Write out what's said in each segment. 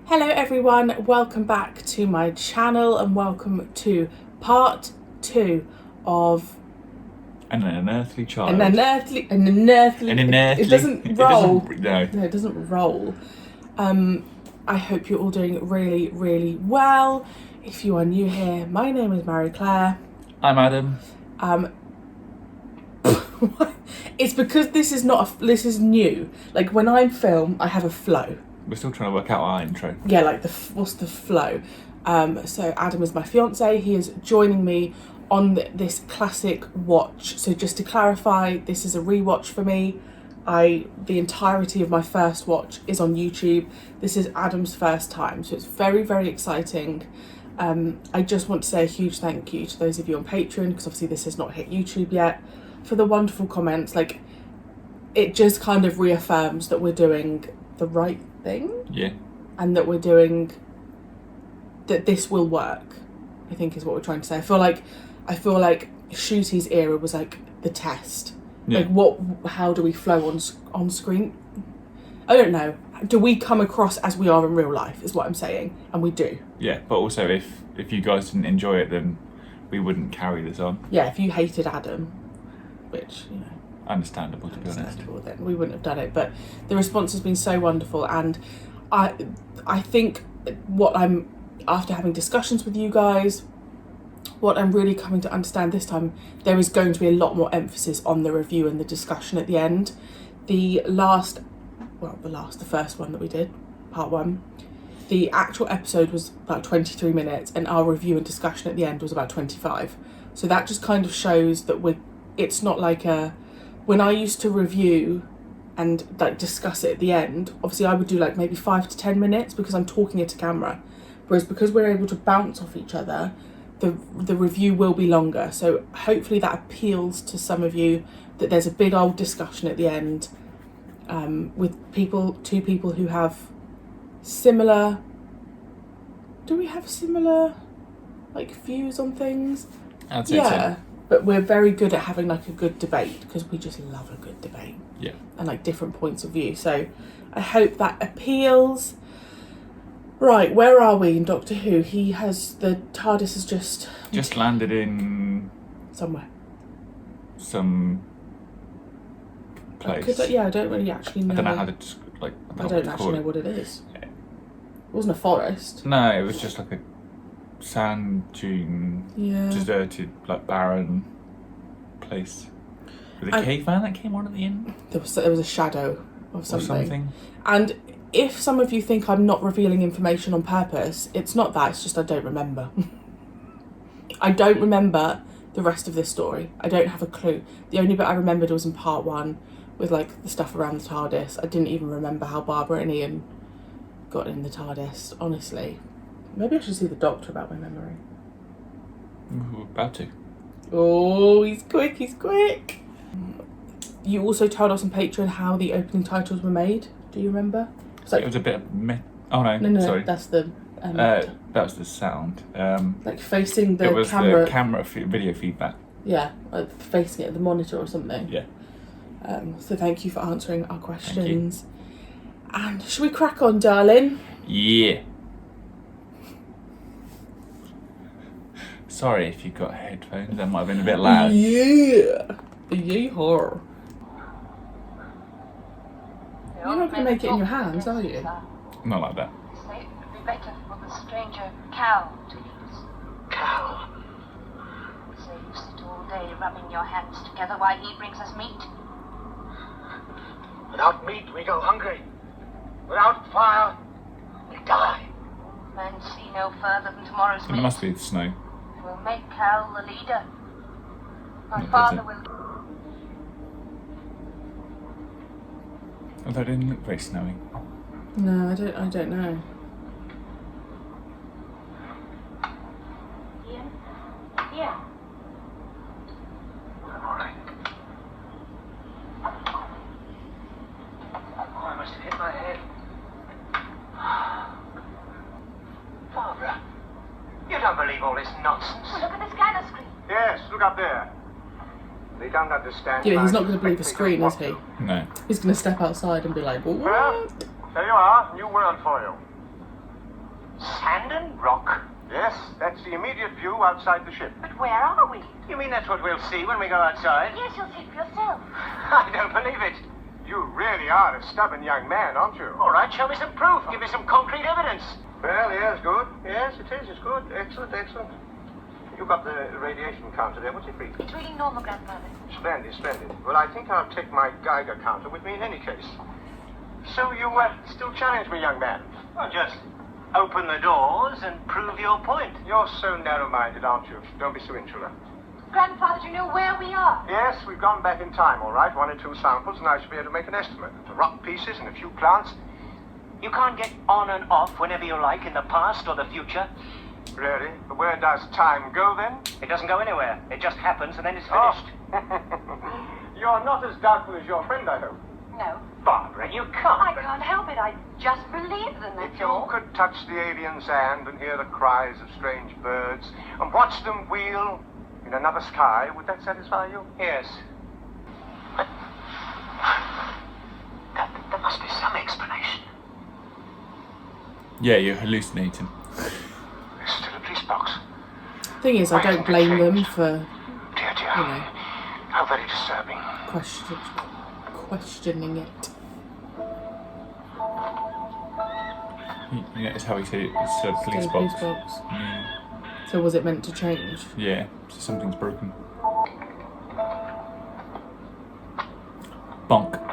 Hello everyone, welcome back to my channel and welcome to part 2 of An unearthly child. An unearthly. It doesn't roll. No, it doesn't roll. I hope you're all doing really, really well. If you are new here, my name is Marie-Clare. I'm Adam. It's because this is new. Like when I film, I have a flow. We're still trying to work out our intro. Yeah, like what's the flow? So Adam is my fiance. He is joining me on this classic watch. So just to clarify, this is a rewatch for me. The entirety of my first watch is on YouTube. This is Adam's first time, so it's very, very exciting. I just want to say a huge thank you to those of you on Patreon, because obviously this has not hit YouTube yet, for the wonderful comments. Like, it just kind of reaffirms that we're doing the right thing. Yeah. And that this will work, I think is what we're trying to say. I feel like Shooty's era was like the test. Yeah. Like how do we flow on screen? I don't know. Do we come across as we are in real life is what I'm saying, and we do. Yeah, but also if you guys didn't enjoy it, then we wouldn't carry this on. Yeah, if you hated Adam, which, you know, understandable to be honest, then we wouldn't have done it. But the response has been so wonderful, and I think after having discussions with you guys, what I'm really coming to understand this time, there is going to be a lot more emphasis on the review and the discussion at the end. The first one that we did, part 1, the actual episode was about 23 minutes and our review and discussion at the end was about 25. So that just kind of shows that it's not like when I used to review and like discuss it at the end, obviously I would do like maybe 5 to 10 minutes because I'm talking into camera. Whereas because we're able to bounce off each other, the review will be longer. So hopefully that appeals to some of you, that there's a big old discussion at the end with two people who have similar... Do we have similar like views on things? I'd say so. But we're very good at having like a good debate, because we just love a good debate. Yeah. And like different points of view. So I hope that appeals. Right, where are we in Doctor Who? The Tardis has just landed in somewhere. Some place. I don't really actually know. I don't know how to I don't actually know what it is. It wasn't a forest. No, it was just like a sand dune, deserted, like barren place. With a caveman that came on at the end. There was a shadow of something. And if some of you think I'm not revealing information on purpose, it's not that, it's just I don't remember. I don't remember the rest of this story. I don't have a clue. The only bit I remembered was in part 1 with like the stuff around the TARDIS. I didn't even remember how Barbara and Ian got in the TARDIS, honestly. Maybe I should see the doctor about my memory. We're about to. Oh, he's quick. You also told us on Patreon how the opening titles were made. Do you remember? It was a bit of oh no, sorry. That's the... that was the sound. Like facing the camera. It was the camera video feedback. Yeah, like facing it at the monitor or something. Yeah. So thank you for answering our questions. And should we crack on, darling? Yeah. Sorry if you got headphones, that might have been a bit loud. Yeah. Yeehaw. You're not going to make it in your hands, are you? Not like that. It would be better for the stranger Cal to use. Cal? So you sit all day rubbing your hands together while he brings us meat? Without meat, we go hungry. Without fire, we die. Men see no further than tomorrow's meat. It must be the snow. We'll make Cal the leader. My father will... Although it didn't look very snowy. No, I don't know. Ian? Ian? Good morning. Oh, I must have hit my head. Barbara, you don't believe all this nonsense. Oh, look at the scanner screen. Yes, look up there. They don't understand. Yeah, he's not going to believe a screen, is he? No. He's going to step outside and be like, what? Well, there you are, new world for you. Sand and rock? Yes, that's the immediate view outside the ship. But where are we? You mean that's what we'll see when we go outside? Yes, you'll see for yourself. I don't believe it. You really are a stubborn young man, aren't you? All right, show me some proof. Give me some concrete evidence. Well, yes, good. Yes, it is. It's good. Excellent, excellent. You've got the radiation counter there. What's it reading? It's reading normal, Grandfather. Splendid, splendid. Well, I think I'll take my Geiger counter with me in any case. So you still challenge me, young man? Well, just open the doors and prove your point. You're so narrow-minded, aren't you? Don't be so insular. Grandfather, do you know where we are? Yes, we've gone back in time, all right. 1 or 2 samples, and I should be able to make an estimate. The rock pieces and a few plants. You can't get on and off whenever you like in the past or the future. Really? But where does time go, then? It doesn't go anywhere. It just happens and then it's finished. You're not as doubtful as your friend, I hope. No. Barbara, you can't. I can't help it. I just believe them, If that's you all. could touch the alien sand and hear the cries of strange birds and watch them wheel in another sky, would that satisfy you? Yes. There must be some explanation. Yeah, you're hallucinating. There's still a police box. Thing is, I don't blame them for, Dear, dear. you know, How very disturbing. questioning it. Yeah, it's how he said it. It's a police Still a box. Mm. So was it meant to change? Yeah, so something's broken. Bonk.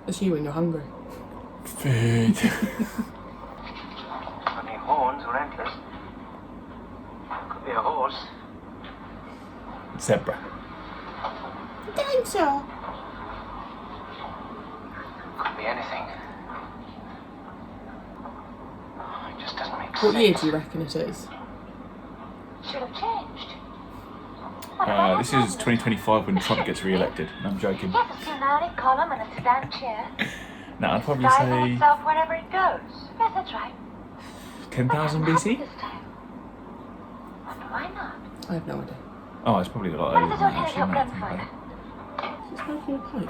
It's you when you're hungry. Food. Funny horns or antlers. Could be a horse. Zebra. Dinosaur. Could be anything. It just doesn't make sense. What year do you reckon it is? Should have changed. This is 2025 when Trump gets re-elected. No, I'm joking. Yes, a Sunani column and a sedan chair. No, I'd probably Guiding say itself wherever it goes. Yes, that's right. 10,000 BC? This time. Wonder why not? I have no idea. Oh, it's probably a lot What earlier if than it's that, okay to actually. help now that I think about Grandfather? it. It's smoking a pipe.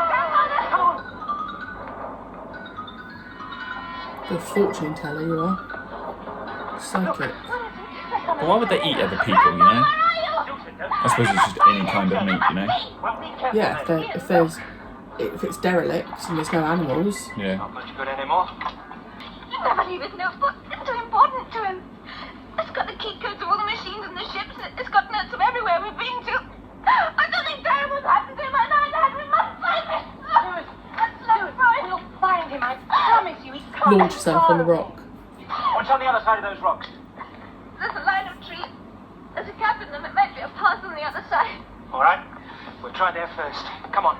Grandfather! The fortune teller you are. Psychic. But why would they eat other people, you know? I suppose it's just any kind of meat, you know? Yeah, if it's derelict and there's no animals. Yeah. Not much good anymore. You never leave his notebook. It's too important to him. It's got the key codes of all the machines and the ships. It's got notes of everywhere we've been to. Something terrible's happened to him. I know that. We must find him. Let's find him. We'll find him. I promise you. He's coming. Launch yourself on the rock. What's on the other side of those rocks? There's a line of trees. There's a gap in them. It might be a path on the other side. All right. We'll try there first. Come on.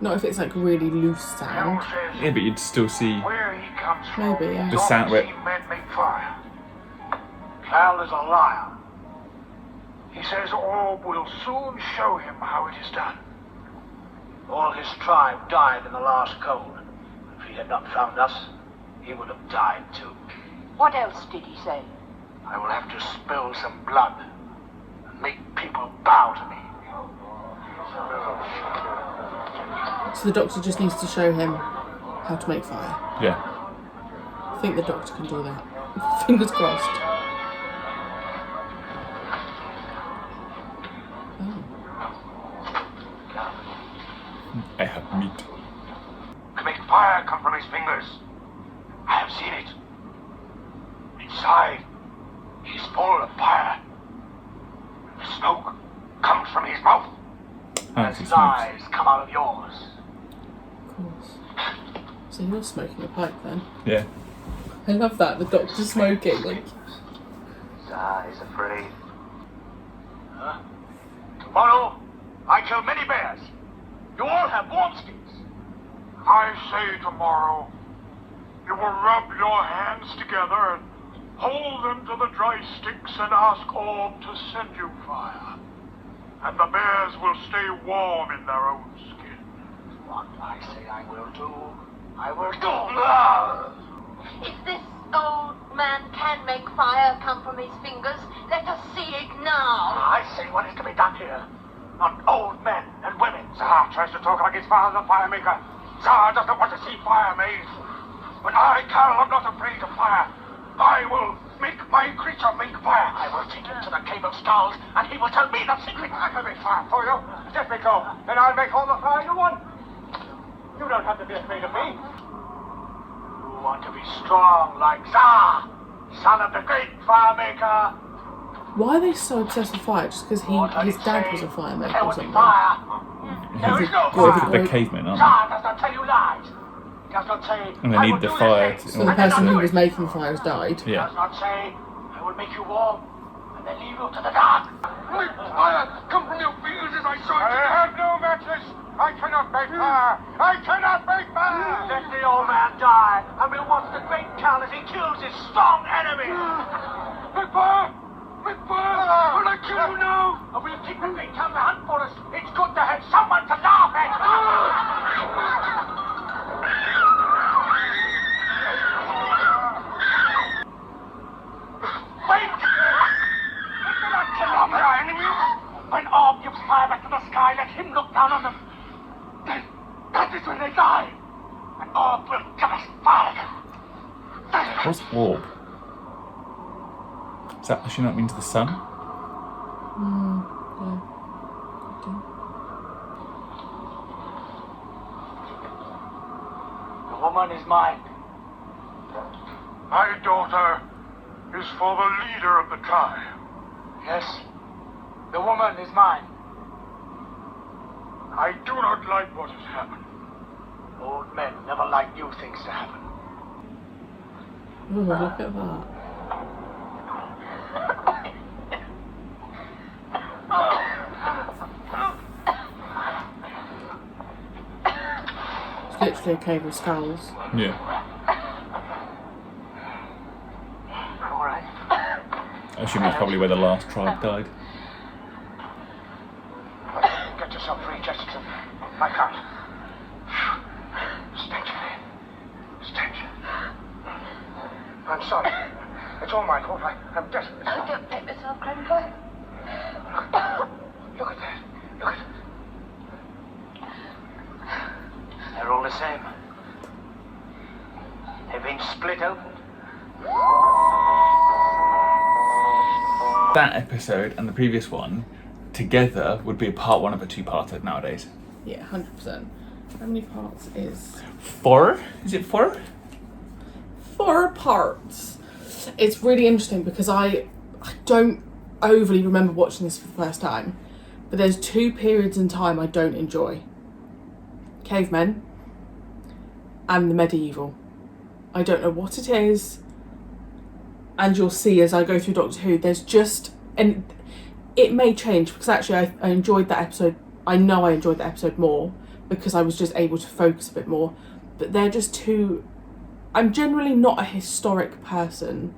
Not if it's like really loose sand. Yeah, but you'd still see Where he comes from, Maybe, yeah. the sound where... men make fire. Cal is a liar. He says Orb will soon show him how it is done. All his tribe died in the last cold. If he had not found us, he would have died too. What else did he say? I will have to spill some blood and make people bow to me. So the doctor just needs to show him how to make fire. Yeah. I think the doctor can do that. Fingers crossed. Oh. I have meat. To make fire come from his fingers. I have seen it. Inside, he's full of fire. The smoke comes from his mouth. Fancy His smokes. eyes come out of yours. Of course. So you're smoking a pipe then? Yeah. I love that, the doctor's smoking. Like, His eyes are afraid. Tomorrow, I kill many bears. You all have warm skins. I say tomorrow, you will rub your hands together and hold them to the dry sticks and ask Orb to send you fire. And the bears will stay warm in their own skin. What I say I will do, I will do. Is this old man can make fire come from his fingers. Let us see it now. I say what is to be done here. Not old men and women. Tsar tries to talk like his father, the fire maker. Tsar doesn't want to see fire made. But I, Carol, am not afraid of fire. I will make my creature make fire. I will take him to the Cave of Skulls, and he will tell me the secret. I can make fire for you. Let me go, and I'll make all the fire you want. You don't have to be afraid of me. You want to be strong like Tsar, son of the great fire maker. Why are they so obsessed with fire? Just because his dad was a fire maker or something? Fire. There is no fire. They're cavemen, aren't Tsar does not tell you lies. Does not say, And they I need will the do fire this. to- So the person who was making fires died. they? Yeah. Does not say, I will make you warm and then leave you to the dark. Make fire come from your fingers as I saw it. I have no matches. I cannot make fire. I cannot make fire. Let the old man die, and we'll watch the great Cal as he kills his strong enemy. Make fire! Make fire! Will I kill you now? And we'll keep the great Cal to hunt for us. It's good to have someone to laugh at. Wait! Let me not kill off our enemies. When Orb gives fire back to the sky, let him look down on them. Then, that is when they die. And Orb will give us fire again. What's orb? Does that actually not mean to the sun? Yeah. The woman is mine. My daughter is for the leader of the tribe. Yes, the woman is mine. I do not like what has happened. Old men never like new things to happen. Oh, look at that. It's literally a cave of skulls. Yeah. All right. I assume that's probably where the last tribe died. Get yourself free, Jessica. I can't. Stench. Stench. I'm sorry. It's all my fault. I'm desperate. Oh, don't let yourself, Grandpa. Look at that. Look at that. They're all the same. They've been split open. That episode and the previous one together would be a part one of a two-parter nowadays. Yeah, 100%. How many parts is... 4? Is it 4? 4 parts. It's really interesting because I don't overly remember watching this for the first time, but there's 2 periods in time I don't enjoy. Cavemen and the medieval. I don't know what it is, and you'll see as I go through Doctor Who, there's just, and it may change because actually I enjoyed that episode. I know I enjoyed that episode more because I was just able to focus a bit more, but they're just too... I'm generally not a historic person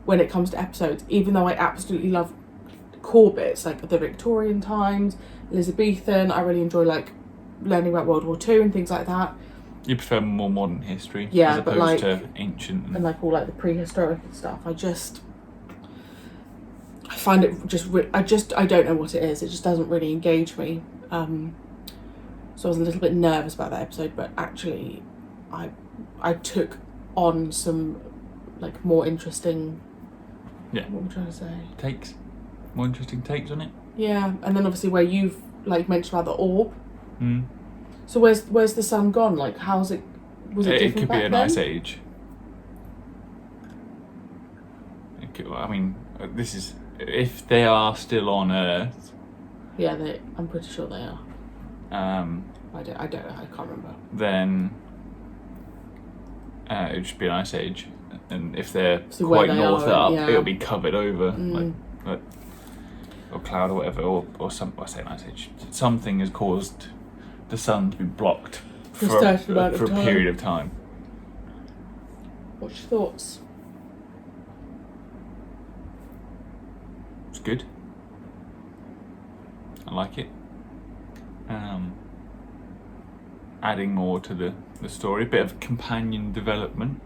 when it comes to episodes, even though I absolutely love core bits like the Victorian times, Elizabethan. I really enjoy like learning about World War II and things like that. You prefer more modern history Yeah, as but opposed like- to ancient. And like all like the prehistoric and stuff. I find it just I don't know what it is. It just doesn't really engage me. So I was a little bit nervous about that episode, but actually I took on some like more interesting... Yeah. What am I trying to say? Takes. More interesting takes on it. Yeah, and then obviously where you've like mentioned about the orb. Mm. So where's the sun gone? Like how's it? Was it It different could back be an then? ice age. It could, I mean, this is if they are still on Earth. Yeah, I'm pretty sure they are. I don't know. I can't remember. Then it would just be an ice age, and if they're So where quite they north are, up, yeah. it'll be covered over, like or cloud or whatever, or some. I say an ice age. Something has caused the sun to be blocked For a for certain amount of a time. period of time. What's your thoughts? It's good. I like it. Adding more to the story, a bit of companion development.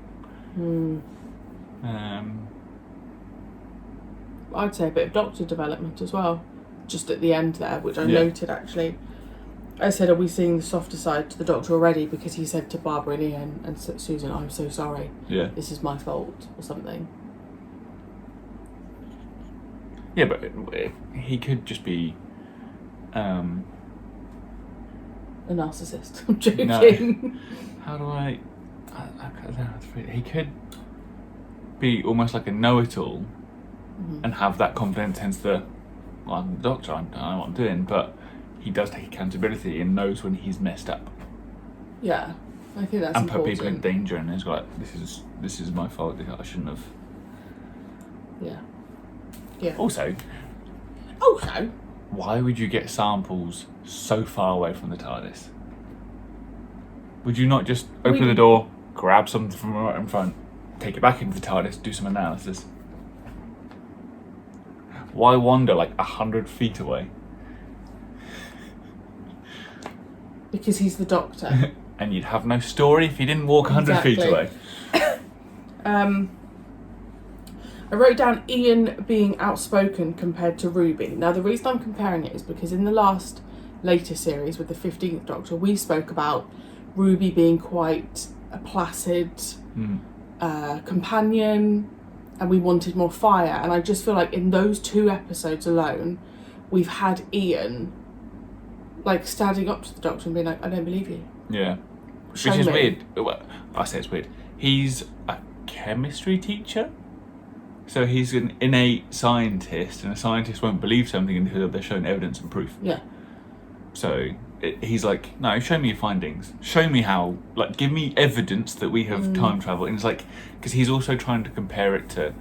I'd say a bit of Doctor development as well, just at the end there, which I noted actually. I said, are we seeing the softer side to the Doctor already? Because he said to Barbara and Ian and Susan, I'm so sorry. Yeah. This is my fault, or something. Yeah, but he could just be... a narcissist. I'm joking. No. How do I don't know how to phrase it. He could be almost like a know-it-all and have that confidence, hence the, well, I'm the Doctor, I know what I'm doing, but he does take accountability and knows when he's messed up. Yeah, I think that's and important. put people in danger, and he's like, this is my fault, I shouldn't have. Yeah. Also, why would you get samples so far away from the TARDIS? Would you not just open the door, grab something from right in front, take it back into the TARDIS, do some analysis? Why wander like 100 feet away? Because he's the Doctor. And you'd have no story if you didn't walk 100 feet away. I wrote down Ian being outspoken compared to Ruby. Now, the reason I'm comparing it is because in the later series with the 15th Doctor, we spoke about Ruby being quite a placid companion, and we wanted more fire. And I just feel like in those 2 episodes alone, we've had Ian like standing up to the Doctor and being like, I don't believe you. Yeah. Show Which is me. weird. Well, I say it's weird. He's a chemistry teacher. So he's an innate scientist, and a scientist won't believe something until they're shown evidence and proof. Yeah. So he's like, no, show me your findings. Show me how, like, give me evidence that we have time travel. And it's like, because he's also trying to compare it to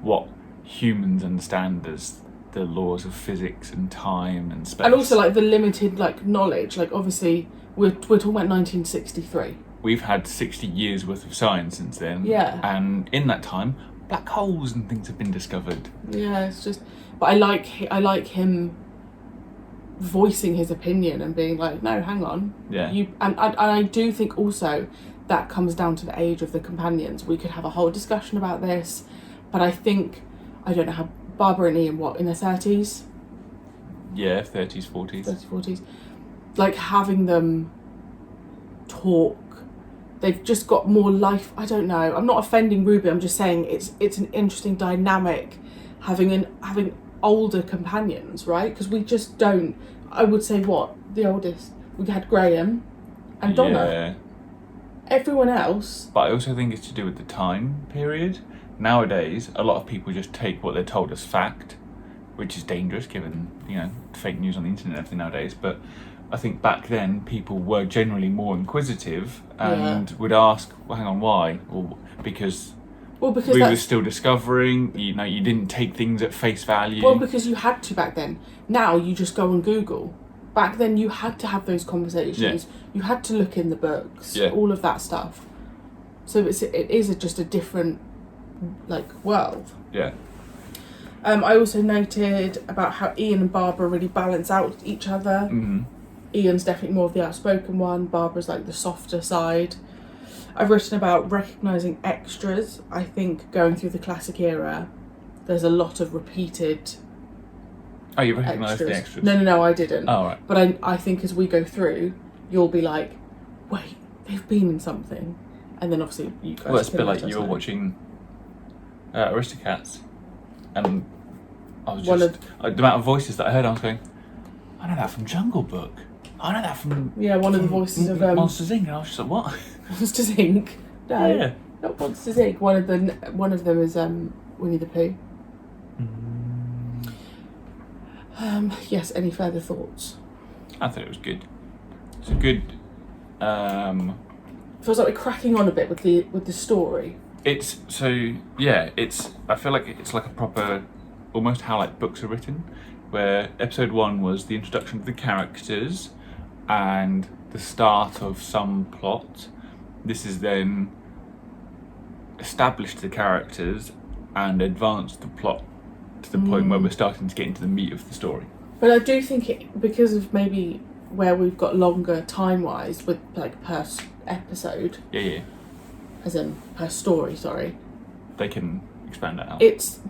what humans understand as the laws of physics and time and space. And also like the limited like knowledge. Like obviously we're talking about 1963. We've had 60 years worth of science since then. Yeah. And in that time, black holes and things have been discovered. Yeah, it's just... But I like him voicing his opinion and being like, no, hang on. Yeah. And I do think also that comes down to the age of the companions. We could have a whole discussion about this, but I think, I don't know how, Barbara and Ian, what, in their 30s? Yeah, 30s, 40s. 30s, 40s. Like having them talk, they've just got more life. I don't know, I'm not offending Ruby, I'm just saying it's an interesting dynamic having older companions, right? Because we just don't. I would say what the oldest we had Graham and Donna. Yeah. Everyone else. But I also think it's to do with the time period. Nowadays, a lot of people just take what they're told as fact, which is dangerous given, fake news on the internet and everything nowadays. But I think back then people were generally more inquisitive and would ask, well, hang on, why? Or because we were still discovering, you didn't take things at face value. Well, because you had to back then. Now you just go on Google. Back then you had to have those conversations. Yeah. You had to look in the books, all of that stuff. So it is just a different, world. Yeah. I also noted about how Ian and Barbara really balance out each other. Mm-hmm. Ian's definitely more of the outspoken one. Barbara's like the softer side. I've written about recognising extras. I think going through the classic era, there's a lot of repeated. Oh, you recognised the extras? No, I didn't. Oh, right. But I think as we go through, you'll be like, wait, they've been in something. And then obviously you guys... Well, it's a bit like you were watching Aristocats, and I was just... the amount of voices that I heard, I was going, I know that from Jungle Book. I know that from... Yeah, one of the voices of... Monsters, Inc. And I was just like, what? Monsters, Inc? No, yeah. Not Monsters, Inc. One of them is Winnie the Pooh. Yes, any further thoughts? I thought it was good. It's a good... Feels like we're cracking on a bit with the story. I feel like it's like a proper, almost how books are written, where episode 1 was the introduction of the characters and the start of some plot. This is then established the characters and advanced the plot to the point where we're starting to get into the meat of the story. But I do think because of maybe where we've got longer time-wise with per episode. Yeah. As in per story, sorry. they can expand that out. It's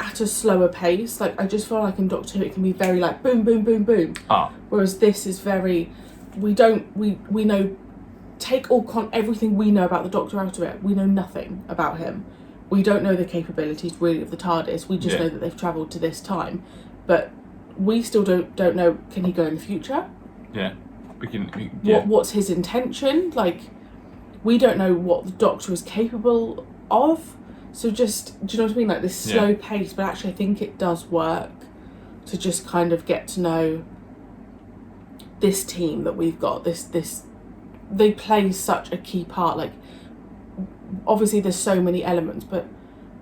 at a slower pace. Like, I just feel like in Doctor Who it can be very like boom, boom, boom, boom. Whereas this is very, we know, take everything we know about the Doctor out of it. We know nothing about him. We don't know the capabilities really of the TARDIS. We just know that they've travelled to this time, but we still don't know. Can he go in the future? Yeah, What's his intention? Like, we don't know what the Doctor is capable of. So just, do you know what I mean? Like this slow pace, but actually I think it does work to just kind of get to know this team that we've got. This they play such a key part. Like, obviously there's so many elements, but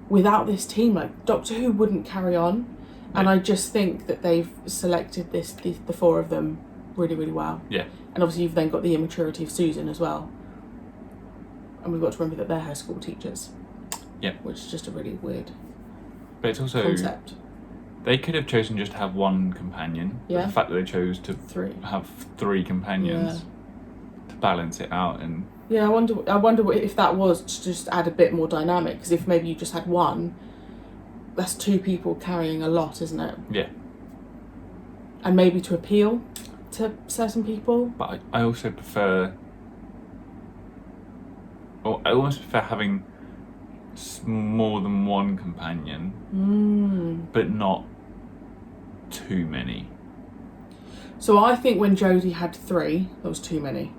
without this team, like, Doctor Who wouldn't carry on. And I just think that they've selected the four of them really, really well. Yeah. And obviously you've then got the immaturity of Susan as well. And we've got to remember that they're her school teachers. Yeah. Which is just a really weird concept. They could have chosen just to have one companion. Yeah. But the fact that they chose to have three companions to balance it out, and I wonder if that was to just add a bit more dynamic, because if maybe you just had one, that's two people carrying a lot, isn't it? Yeah. And maybe to appeal to certain people. But I also prefer, or I almost prefer having more than one companion, but not too many. So I think when Jodie had 3, that was too many.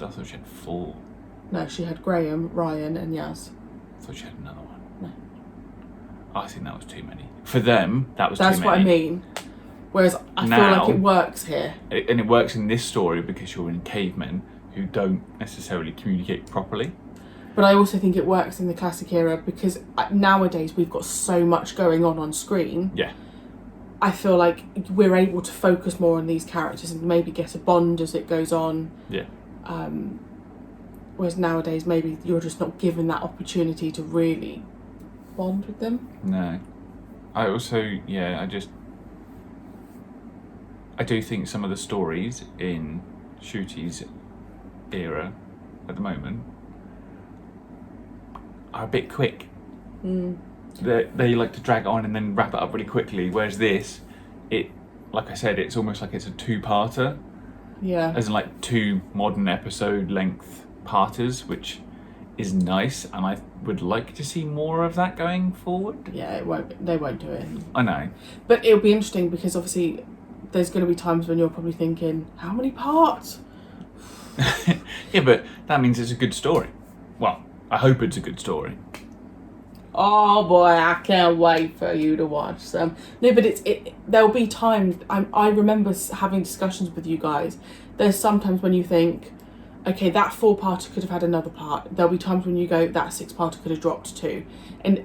I thought she had 4. No, she had Graham, Ryan and Yaz. I thought she had another one. No. I think that was too many. For them, that was That's too many. what I mean. Whereas I feel like it works here. And it works in this story because you're in cavemen who don't necessarily communicate properly. But I also think it works in the classic era because nowadays we've got so much going on screen. Yeah. I feel like we're able to focus more on these characters and maybe get a bond as it goes on. Yeah. Whereas nowadays maybe you're just not given that opportunity to really bond with them. No. I also, I do think some of the stories in Nsuti's era at the moment are a bit quick. They like to drag on and then wrap it up really quickly, whereas this, like I said, it's almost like it's a 2-parter. Yeah. As in like 2 modern episode length parters, which is nice, and I would like to see more of that going forward. Yeah, they won't do it. I know. But it'll be interesting because obviously there's going to be times when you're probably thinking, how many parts? Yeah, but that means it's a good story. Well, I hope it's a good story. Oh boy, I can't wait for you to watch them. No, but there'll be times, I remember having discussions with you guys. There's sometimes when you think, okay, that 4-parter could have had another part. There'll be times when you go, that 6-parter could have dropped 2. And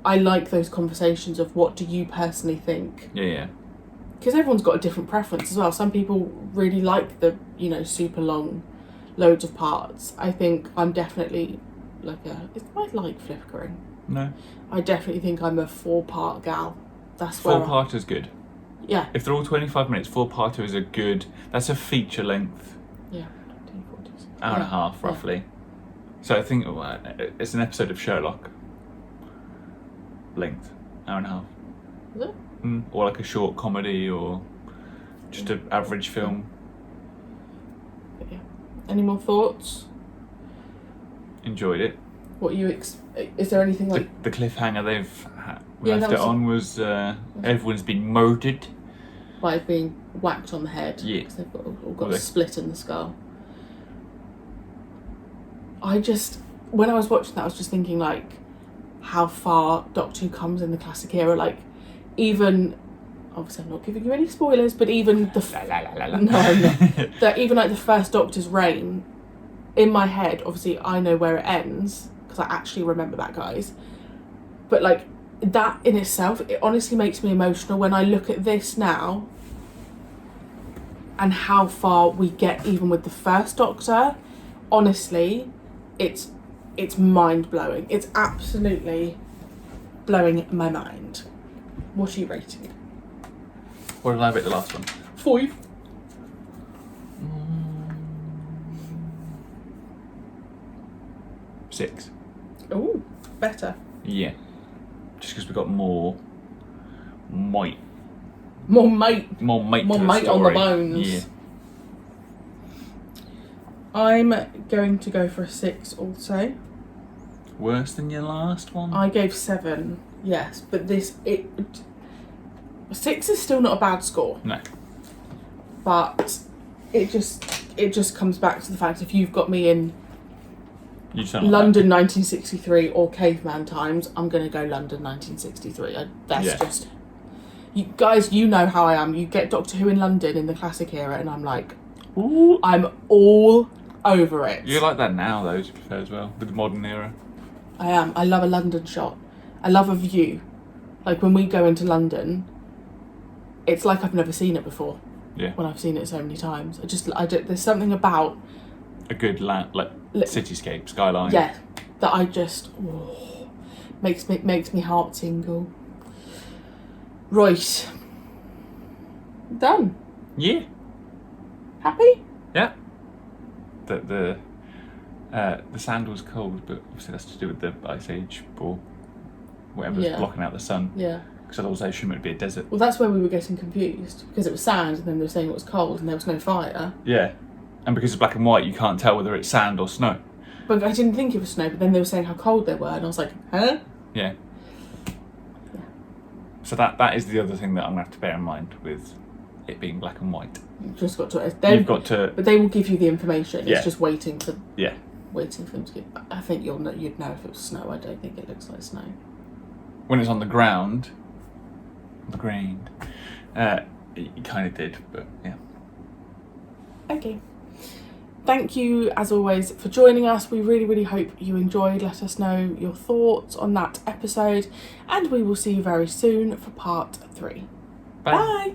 I like those conversations of what do you personally think? Yeah. Because everyone's got a different preference as well. Some people really like the, super long, loads of parts. I think I'm definitely it's quite like flickering. No. I definitely think I'm a 4-part gal. That's 4-parter is good. Yeah. If they're all 25 minutes, 4-parter is that's a feature length. Yeah. Hour and a half, roughly. So I think it's an episode of Sherlock. Length. Hour and a half. Is it? Or like a short comedy, or just an average film. But yeah. Any more thoughts? Enjoyed it. What is there anything like... The cliffhanger they've left it on was everyone's been murdered. By being whacked on the head. Yeah. Because they've all got a split in the skull. When I was watching that, I was just thinking, like, how far Doctor Who comes in the classic era. Like, even... Obviously, I'm not giving you any spoilers, but even the... No, I'm not. Even, like, the first Doctor's reign, in my head, obviously, I know where it ends, because I actually remember that, guys. But, like, that in itself, it honestly makes me emotional when I look at this now and how far we get even with the first Doctor. Honestly, it's mind-blowing. It's absolutely blowing my mind. What are you rating? What did I rate the last one? 5. Six. Oh, better. Yeah. Just because we've got more might. More meat. More might More to the meat on the story. bones. Yeah. I'm going to go for a 6 also. Worse than your last one? I gave 7, yes, but 6 is still not a bad score. No. But it just comes back to the fact if you've got me in You just don't like London 1963 or caveman times, I'm going to go London 1963. That's Yeah. just... You guys, you know how I am. You get Doctor Who in London in the classic era and I'm like, that. Ooh. I'm all over it. You're like that now, though, to be fair, as well, with the modern era. I am. I love a London shot. I love a view. Like when we go into London, it's like I've never seen it before. Yeah. When I've seen it so many times. There's something about... A good cityscape, skyline. Yeah, that I just makes me heart tingle. Right, done. Yeah. Happy? Yeah. The sand was cold, but obviously that's to do with the ice age or whatever's Yeah. blocking out the sun. Yeah. Because otherwise I assume it'd be a desert. Well, that's where we were getting confused because it was sand, and then they were saying it was cold, and there was no fire. Yeah. And because it's black and white, you can't tell whether it's sand or snow. But I didn't think it was snow. But then they were saying how cold they were, and I was like, huh? Yeah. So that is the other thing that I'm going to have to bear in mind with it being black and white. You've just got to. You've got to... But they will give you the information. Yeah. It's just waiting for them to give. I think you'd know if it was snow. I don't think it looks like snow. When it's on the ground, it kind of did, but yeah. Okay. Thank you, as always, for joining us. We really, really hope you enjoyed. Let us know your thoughts on that episode, and we will see you very soon for part 3. Bye. Bye.